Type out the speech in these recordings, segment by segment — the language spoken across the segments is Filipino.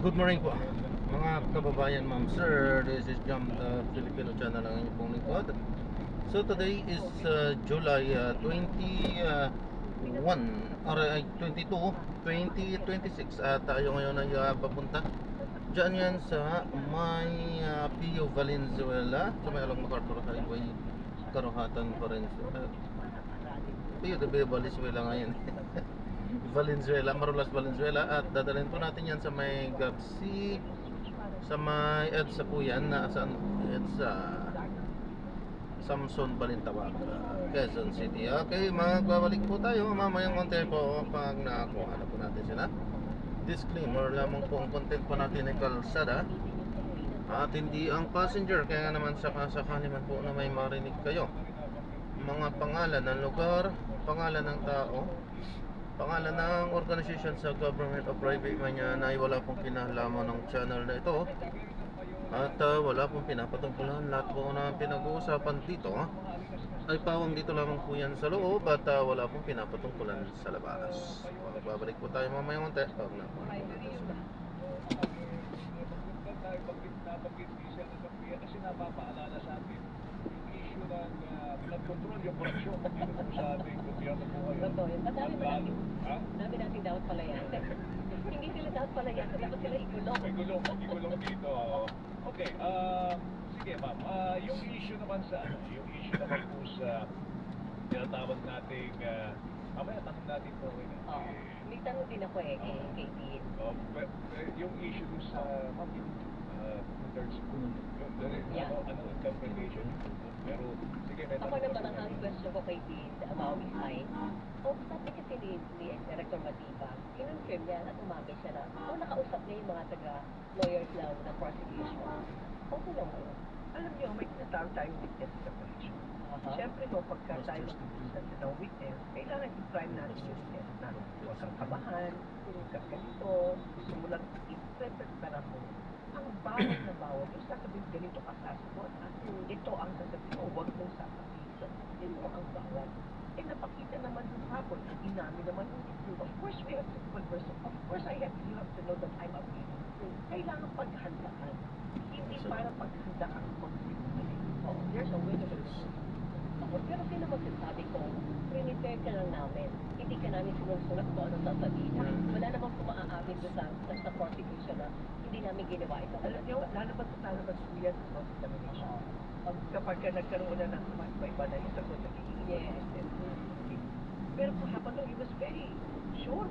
Good morning po mga kababayan, ma'am, sir. This is Jam, the Filipino channel ang inyong pong lingkod. So today is July 21 or 22, 2026 at tayo ngayon ay papunta dyan yan sa may Pio Valenzuela sa may Along MacArthur Highway, Karuhatan pa rin. Pio de Valenzuela ngayon. Valenzuela, Marulas Valenzuela, at dadalhin po natin yan sa may Gapsi, sa may EDSA po yan, saan? EDSA Samson Balintawak, Quezon City. Okay, magbabalik po tayo mamayang konti po pag nakakuha na po natin sila. Disclaimer lamang po, ang content po natin ay kalsada at hindi ang passenger, kaya naman sakali man po na may marinig kayo mga pangalan ng lugar, pangalan ng tao, pangalan ng organization sa government o private man yan ay wala pong kinalaman ng channel na ito at wala pong pinapatungkulan. Lahat po na pinag-uusapan dito ay pawang dito lamang po yan sa loob at wala pong pinapatungkulan sa labas. Babalik po tayo mamaya konti pag kasi napapaalala sa atin yung issue ng blood control, yung corruption dito po sa ating gobyerno po ngayon. Totoo yun. Dami natin dapat palayan. Hindi sila dapat palayan, dapat sila igulong. Igulong dito. Okay, sige ma'am. Yung issue naman po sa tinatawag nating mamaya tanong natin po May tanong din ako kay Dean. yung issue dun sa ma'am, third school. Anong interpretation? Pero, sige, may Ako naman ang question ko kay Dean about his sign. Sabi kasi ni Director Matiba, kinonfirm niya at umamin siya na nakausap niya yung mga taga-lawyers lang ng prosecution. Okay lang mo yun. Alam niyo, may tinatawag tayong witness separation. Siyempre no, pagka tayo mag-present ng witness, kailangan i-prime natin yung witness na huwag kang kabahan, huwag kang ganito, gusto mo lang i-prepare mo. Ang bawat na bawat, yung sasabihin ganito ka sasagot, at ito ang sasabihin mo, huwag mong sasabihin. Ito ang bawat. Napakita naman yung hapon, hindi namin naman yung of course, we have to converse. Of course, you have to know that I'm a baby. Kailangan paghandaan. Hindi para paghandaan mag-sinungaling. There's a way to do it. Pero sino magsasabi ko, prepare ka lang namin. Hindi ka namin sinusunod kung anong sasabihin. Wala namang kumaamin doon sa prosecution na hindi namin ginawa ito. Alam niyo, lalabas po yan sa cross-examination. Kapag nagkaroon na ng iba na yung sagot, nagiging Yes. Pero habang he was very sure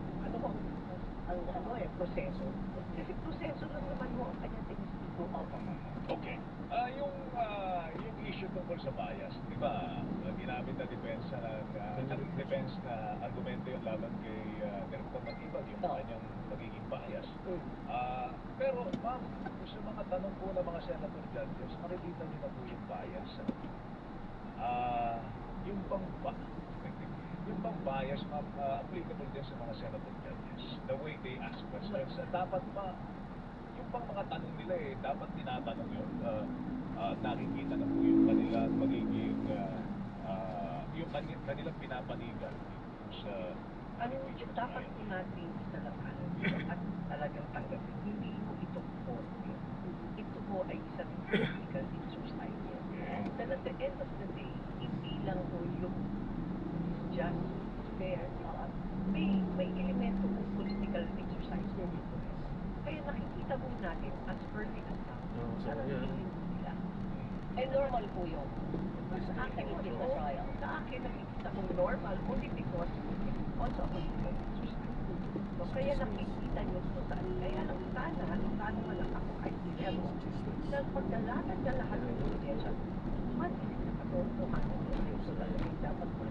ang proseso. Kasi proseso lang naman mo ang kanyang tinisigo. Okay. Yung issue tungkol sa bias, di ba? Ginamit na depensa defense na argumento yung laban kay Director Matibag, yung kanyang magiging bias. Pero ma'am, sa mga tanong po ng mga senator judges, makikita niyo na po yung bias. Yung bang bias, ma'am, applicable din sa mga senator judges. The way they ask questions, dapat pa yung pang mga tanong nila dapat tinatanong yun. Nakikita na po yung kanilang magiging yung kanilang pinapanigan sa dapat po natin isalakalan at talagang tanggapin. Hindi po ito forte. Ito po ay isang political exercise. And at the end of the day, hindi lang po yung just fair. May elemento ng political exercise dito. Kaya nakikita po natin as early as now, parang hindi nila. Eh, normal po yun. Sa akin, hindi sa trial. Sa akin, nakikita kong normal only because it's also a political exercise. So, kaya nakikita nyo kung saan. Kaya lang sana malang ako kahit hindi mo, na pagdalagan na lahat ng evidensya, mag-isip na ako kung ano yung sulalim dapat mo.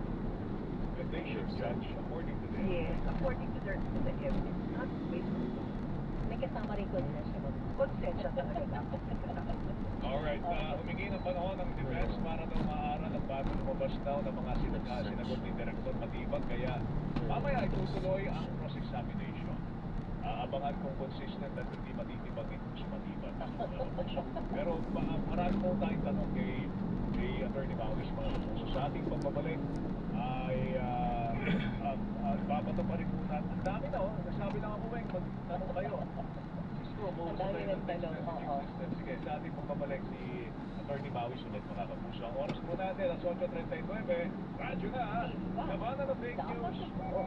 they should judge according to them. Yes, according to the evidence, not based on May kasama rin konsensya mo. konsensya talaga dapat. Alright, humingi ng panahon ng defense para daw maaral at bago lumabas daw ng mga sinagot ni Director Matibag. Kaya mamaya itutuloy ang cross-examination. Abangan kung consistent at hindi matitibag ito si Matibag. Pero marami po tayong tanong kay Attorney Mawis. So sa ating pagbabalik ay babato pa rin po natin. Ang dami na nasabi lang ako magtanong kayo. Cisco, Kapuso Ang dami tayo ng nagtanong, text messaging oo. system. Sige, sa ating pagpabalik si Attorney Maui Sulit, mga kapuso. Ang oras po natin, alas 8:39. Radyo na, labanan ng fake Dapat news. ito.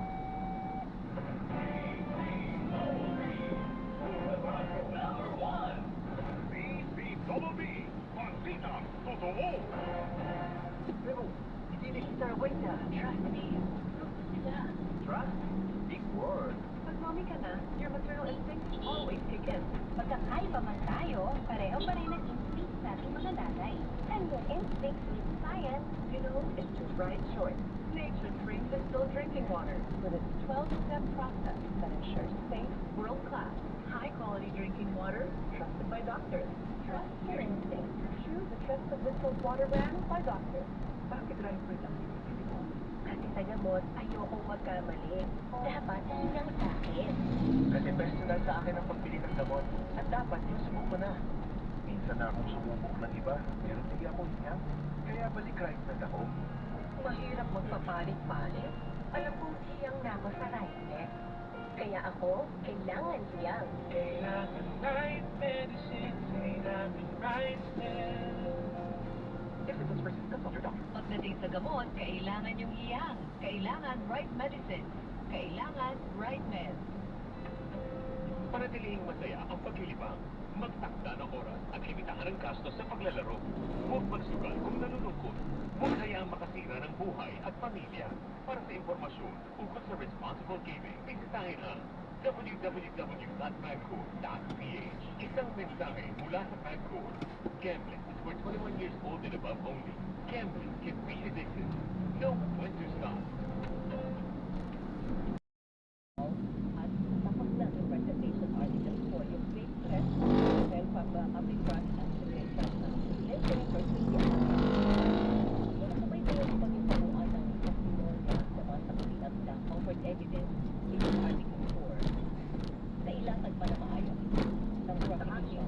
BBB, Balita Totoo. Pero, hindi na kita wait na. Trust me. Trust? Big word. Pag mommy ka na, your maternal instincts always kick in. Magkakaiba man tayo, pareho pa rin ang instincts nating mga nanay. And the instincts with science, You know, it's the right choice. Nature drinks distilled drinking water with its 12-step process that ensures safe, world-class, high-quality drinking water trusted by doctors. trust your instincts. Choose the trust of distilled water brand by doctors. Bakit right for lang pinipili mo? Kasi sa gamot, ayokong magkamali. Dapat hinang sa akin. Kasi personal sa akin ang pagbili ng gamot. At dapat yung subok ko na. Minsan na akong sumubok ng iba, pero hindi ako hiyang. Kaya balik right na ako. Mahirap magpapalit-palit. Alam kong hiyang na ako sa rightness. Kaya ako, kailangan hiyang. Kailangan right medicine, kailangan right If it was for consult your doctor. Pagdating sa gamot, kailangan yung hiyang. Kailangan right medicine. Kailangan right meds. Panatilihing masaya ang paglilibang. Magtakda ng oras at limitahan ang gastos sa paglalaro. Huwag magsugal kung nalulungkot. Huwag hayaang makasira ng buhay at pamilya. Para sa impormasyon ukol sa responsible gaming, bisitahin ang www.magcore.ph. Isang mensahe mula sa Magcore. Gambling is for 21 years old and above only. Gambling can be addictive. Know when to stop. At tapos na yung presentation articles po, yung big threat and public trust at relation na listening for media. Kung nakabay ko yung pagkakaroon ng testimonya sa mga sakilat ng comfort evidence in Article 4, kailangan pa na maayos ng prosecution.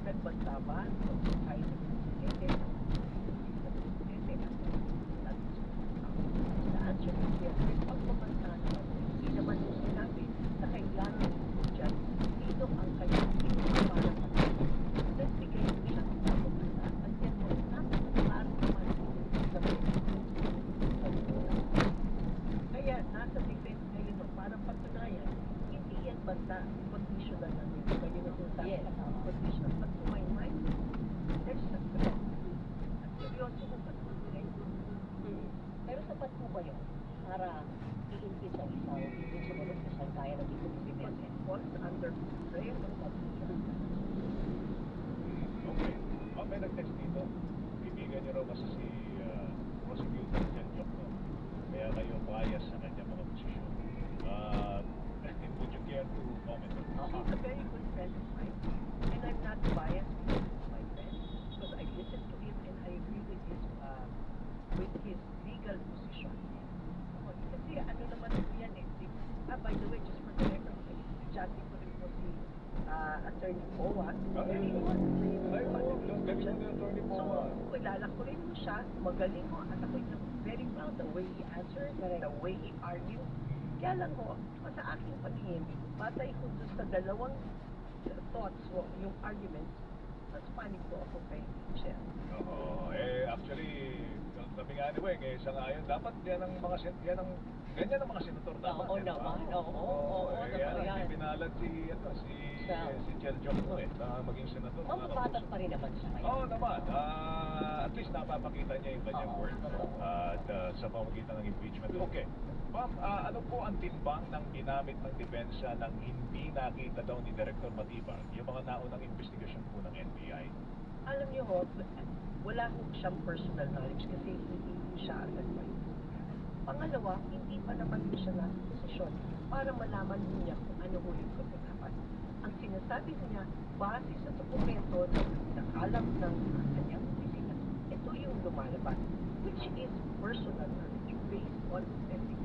Nagbansa ba? Kahit the answer is yes. Pag pumunta naman, hindi naman yung sinabi na kailangan dyan, dito ang kanyang tingin para sa kanya. Nagbigay mo siya ng pagpunta at yan mo, para naman sa kaya nasa defense ngayon no, para patunayan, hindi yan basta conditional na nito. Kaya na sinasabi Yes. conditional. But to my mind, there's a threat. At seryoso na patuloy. Pero sapat po ba yun para i-impeach ang isang hindi sumunod sa sangkaya ng ibig presidente? Falls under threat of public. Okay. May nag-text dito. Ibigan niyo raw kasi si Prosecutor Jen no? Kaya kayo bias sa kanya mga posisyon. Would you care to comment on this? He's a very good friend of mine. And I'm not biased because he's my friend. Because I listen to him and I agree with his legal position. Kasi ano naman po yan eh. By the way, just for the record, chatting ko rin po si Attorney Poa. Ay, galing mo ni Attorney So, Poa. kilala ko rin mo siya, magaling mo, at ako'y very proud the way he answered, the way he argued. Kaya lang ho, sa aking paningin, batay ko dun sa dalawang thoughts mo, yung arguments, mas panig ko ako kay Michelle. Oo. Actually, kami nga anyway, sa ngayon, dapat yan ang mga ganyan ang mga senador dapat. Oo eh, di ba? naman, oo, Yan totoo yan. ang pinalad si Chel Jokno na maging senador. Mamabatas pa rin naman siya Oo ngayon. naman. At least napapakita niya yung kanyang Oo, work totoo. sa pamamagitan ng impeachment. Okay. Ma'am, ano po ang timbang ng ginamit ng depensa ng hindi nakita daw ni Director Matibag yung mga naunang investigasyon po ng NBI? Alam niyo ho, wala ho siyang personal knowledge kasi hindi siya ang advisor. Pangalawa, hindi pa naman siya nasa posisyon para malaman niya kung ano ho yung kaganapan. Ang sinasabi niya, base sa dokumento na nakalap ng kanyang opisina, ito yung lumalabas, which is personal knowledge based on ethics.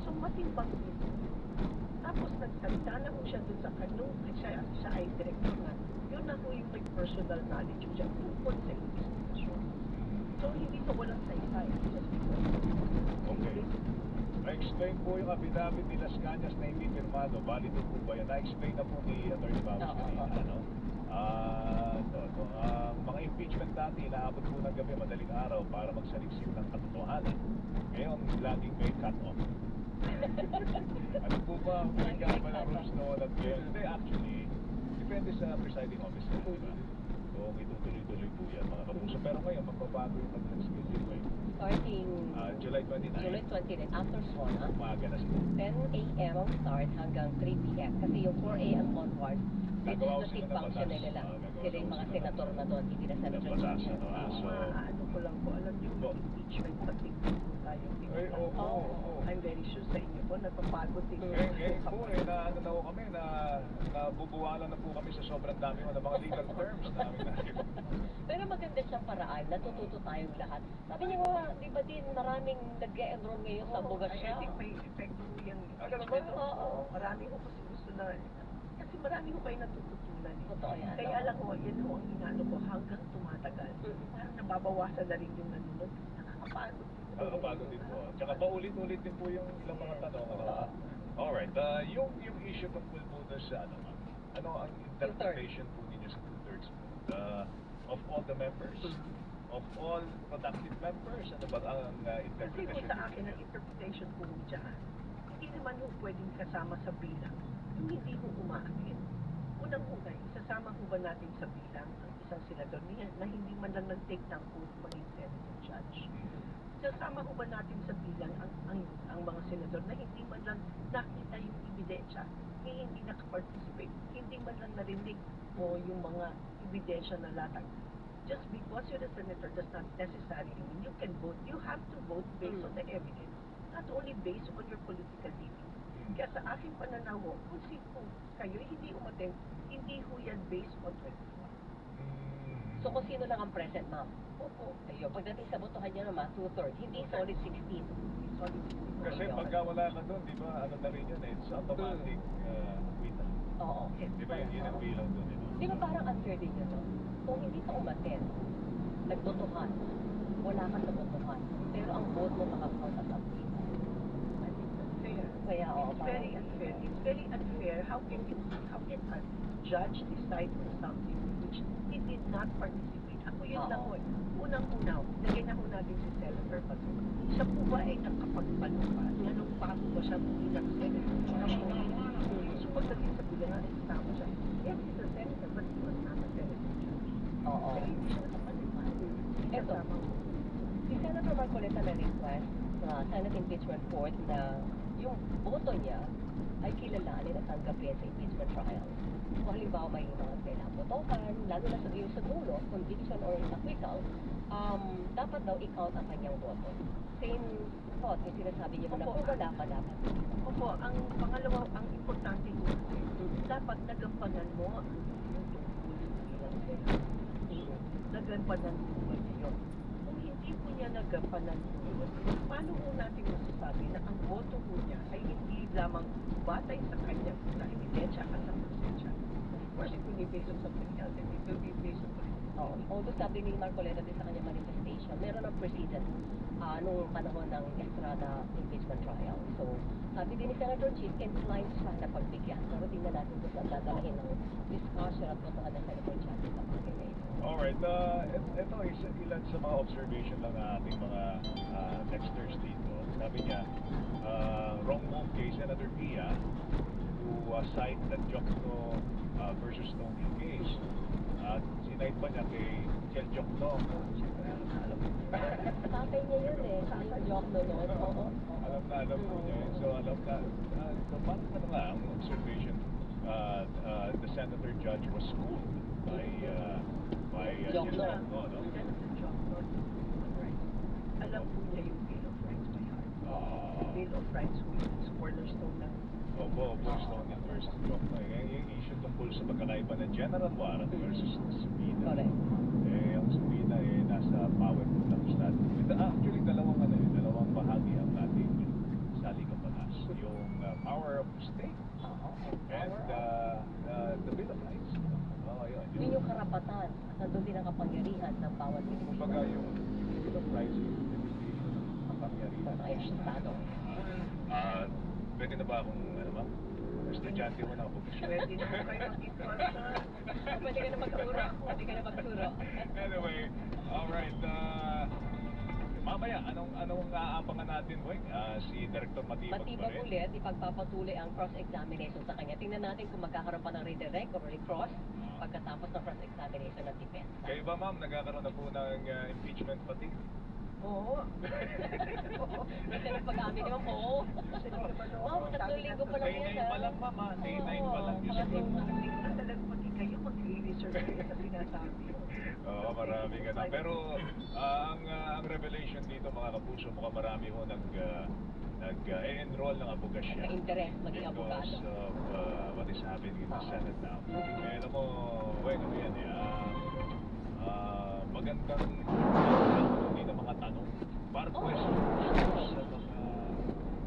So, matimbang dito. Tapos, nagsalita na ho siya dun sa kanong, siya ay director na, yun na ho yung may personal knowledge siya tungkol sa investigation. So, hindi ko walang saysay. Just because Okay. na-explain po yung affidavit ni Las Cañas na hindi pirmado. Valid po ba yan? Na-explain na po ni Atty. Bawas kanina, ano? Mga impeachment dati, inaabot po ng gabi, madaling araw para magsaliksik ng katotohanan. Ngayon, laging may cut-off. Ano po ba ang pinagkama ng rules noon at ngayon? Hindi, actually, depende sa presiding officer, di ba? Kung itutuloy-tuloy po yan, mga kapuso. Pero ngayon, magbabago yung mag-schedule ngayon. Starting July 29. July 29 after SONA, Umaga na sila. 10 a.m. ang start hanggang 3 p.m. Kasi yung 4 a.m. onwards, Gagawa ko legislative sila ng function batas. nila. Gagawa Sila yung ko mga sila ng senator na doon, hindi na senator batas, function. ano, so, Ano ko lang po, alam niyo, Po. impeachment sa tingin po tayo. Ay, oo. I'm very sure sa inyo po, napapagod din. Po, na ano na po kami, nabubuwalan na po kami sa sobrang dami ng mga legal terms namin na. Pero maganda siyang paraan, natututo tayong lahat. Sabi niya nga, di ba din maraming nag-e-enroll ngayon sa I Bogasya? think may effect po yung ganun ba? Oo. Marami ko kasi gusto na, kasi marami ko kayo natututunan. Totoo yan. Kaya alam ko, yan ho ang inaano ko hanggang tumatagal. Parang nababawasan na rin yung nanonood. Nakakapagod. Nakakapagod din po. Tsaka paulit-ulit din po yung ilang mga tanong. Ano? Alright, yung issue tungkol po doon sa ano, ma'am? Ano ang interpretation po ninyo sa two-thirds po? Of all the members? Of all productive members? Ano ba ang Kasi interpretation? kung sa akin, ang interpretation po dyan, hindi naman ho pwedeng kasama sa bilang yung hindi ho umaamin. Unang-una, isasama ho ba natin sa bilang ang isang senador na hindi man lang nag-take ng oath maging Senate judge? Isasama ho ba natin sa bilang ang mga senador na hindi man lang nakita yung ebidensya, hindi nakaparticipate, hindi man lang narinig o yung mga ebidensya na latag. Just because you're a senator does not necessarily mean you can vote. You have to vote based on the evidence, not only based on your political leaning. Kaya sa aking pananaw, kung kayo hindi umattend, hindi ho yan based on 24. So kung sino lang ang present, ma'am? Opo. Ayun, pagdating sa botohan niya naman, 2/3, hindi solid 16. Solid Kasi pagka wala ka doon, di ba, ano na rin yun eh, it's automatic acquittal. Oo. Di ba yun ang bilang doon? Di ba parang unfair din yun, no? Kung hindi ka umattend, nagbotohan, wala ka sa botohan, pero ang vote mo makakount as acquittal. I think that's fair. Kaya, oo, It's very unfair. It's very unfair. How can a judge decide on something which he did not participate? Ako yun lang ho. Unang-una, lagyan na ho natin si Senator Bato. Siya po ba ay nakapagpalupa? Anong bago ba siya bilang Senator? So pagdating sa bilangan, tama siya. Yes, he's a Senator, but he was not a Senator judge. Oo. Kaya hindi siya nakapalipa. Eto. Si Senator Marcoleta na request sa Senate Impeachment Court na yung boto niya ay kilalanin at tanggapin sa impeachment trial. Kung halimbawa may mga kailangan botohan, lalo na sa dulo, conviction or acquittal, dapat daw i-count ang kanyang boto. Same thought, yung sinasabi niyo na kung wala ka dapat. Opo, ang pangalawa, ang importante mo kasi, dapat nagampanan mo ang yung tungkol bilang Senator. Nagampanan mo ba yun? Kung hindi po niya nagampanan mo yun, paano mo natin masasabi na ang boto mo niya ay hindi lamang batay sa kanyang na ebidensya at sa prosesya? Of course, it will be based on something else, and it will be based on Oo. Although sabi ni Marcoleta din sa kanyang manifestation, meron ng precedent nung panahon ng Estrada impeachment trial. So, sabi din ni Senator Chief, inclined siya na pagbigyan. Pero tingnan natin kung saan dadalahin ng discussion at botohan ng Senator Chief sa bagay na ito. Alright, ito is ilan sa mga observation lang ng ating mga texters dito. Sabi niya, wrong move kay Senator Pia to cite that Jokno versus Tony case. At sinight pa niya kay Kel Jokno. Siyempre, alam mo. Tatay niya yun eh, yung joke no noon. Oo. Alam po niya yun. So alam na, paano ka na nga ang observation? The senator judge was schooled by Jokno. Jokno, no? Senator John Lord Human Rights. Alam po niya yung Bill of Rights by heart. Bill of Rights which is cornerstone ng Opo, Stone versus Jokno. Yung issue tungkol sa pagkakaiba ng general warrant versus subpoena. Correct. Ang subpoena nasa power ng Estado. Actually, dalawang bahagi ang ating saligang batas. Yung power of the state and the Bill of Rights. Yun yung karapatan at nandun din ang kapangyarihan ng bawat Kumbaga individual. yung Bill of Rights, yung limitation ng kapangyarihan Ay, Estado. Pwede na ba akong, ano ba? Estudyante mo na ako. Pwede na po kayo mag-sponsor. Pwede ka na magturo. Pwede ka na magturo. Anyway, alright. Mamaya, anong aabangan natin, boy? Si Director Matibag pa Matibag rin. ulit, ipagpapatuloy ang cross-examination sa kanya. Tingnan natin kung magkakaroon pa ng redirect or recross pagkatapos ng cross-examination ng defense. Kayo ba, ma'am, nagkakaroon na po ng impeachment fatigue? Oo. Kasi nang pag-amin naman po. Wow, 3 linggo pa lang Day yan. 9 pa lang, ma'am, ha? Day 9 pa lang. Diyos ko. Hindi ko na talaga pati kayo mag-research kayo sa sinasabi. Oo, marami ka na. Pero ang revelation dito, mga kapuso, mukhang marami ho nag-enroll ng abogasya. Nagka-interest maging abogado. Because of what is happening in the Senate now. Kaya alam mo, bueno, yan eh. Magandang hindi na mga tanong. Para question sa mga...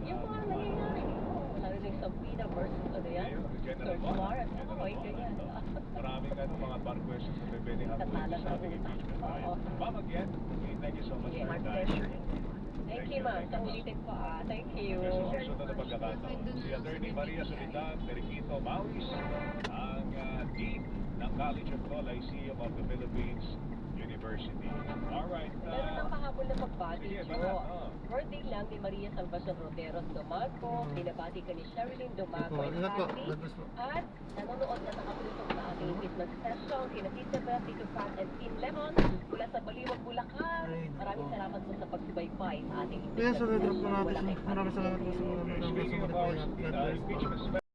Yung mga nangyayari, lalo na yung Sampina versus ano yan? General Search warrant. Oo, yung ganyan. Maraming mga bar questions na pwede habulin Tatalas sa ang ating utak. impeachment. Oo. Ma'am, again, thank you so much Yes. for My your time. pleasure. Thank you, ma'am. Sa ulitin po, Thank you. Sa susunod na pagkakataon, si Attorney Maria Solitan Periquito Mauis, ang Dean ng College of Law Lyceum of the Philippines University. Alright. Meron ng pahabol na pagbati, Sige, Jo. baka, oo. Birthday lang ni Maria Salvacion Roderos Domago. Binabati ka ni Sherilyn Domago Opo, and ingat po. family. God bless po. At nanonood na nakapulutong sa ating Christmas special. Kina Tita Beth, Tito Pat, and Team Lemon mula sa Baliwag, Bulacan. Ay, naku. Maraming salamat po sa pagsubaybay sa ating Kaya sa Christmas drop na special. natin. Wala kayong Maraming salamat po sa mga Speaking of our God bless po. impeachment